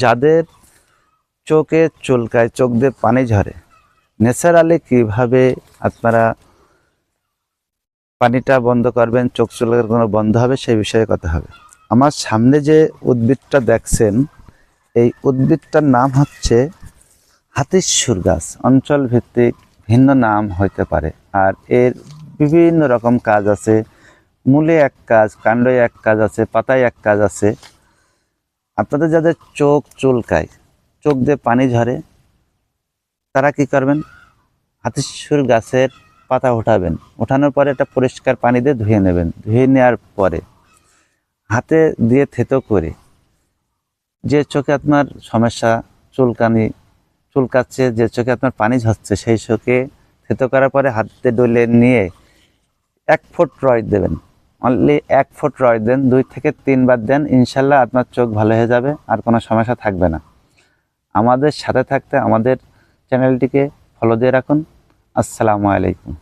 যাদের চোখে চুলকায়, চোখ দিয়ে পানি ঝরে, ন্যাচারালি কিভাবে আপনারা পানিটা বন্ধ করবেন, চোখ চুলকানো বন্ধ হবে, সেই বিষয়ে কথা হবে। আমার সামনে যে উদ্ভিদটা দেখছেন, এই উদ্ভিদটার নাম হচ্ছে হাতির গাছ। অঞ্চল ভিত্তিক ভিন্ন নাম হইতে পারে, আর এর বিভিন্ন রকম কাজ আছে। মূলে এক কাজ, কাণ্ডে এক কাজ আছে, পাতায় এক কাজ আছে। আপনাদের যাদের চোখ চুলকায়, চোখ দিয়ে পানি ঝরে, তারা কি করবেন? হাতির গাছের পাতা উঠাবেন, উঠানোর পরে এটা পরিষ্কার পানি দিয়ে ধুয়ে নেবেন। ধুয়ে নেওয়ার পরে হাতে দিয়ে থেতো করে, যে চোখে আপনার সমস্যা, চুলকাচ্ছে, যে চোখে আপনার পানি ঝরছে, সেই চোখে থেতো করার পরে হাতে ডলে নিয়ে 1 ফুট রস দেবেন। অনলি 1 ফুট রস দেন, 2 থেকে 3 বার দেন, ইনশাল্লাহ আপনার চোখ ভালো হয়ে যাবে, আর কোনো সমস্যা থাকবে না। আমাদের সাথে থাকতে আমাদের চ্যানেলটিকে ফলো দিয়ে রাখুন। আসসালামু আলাইকুম।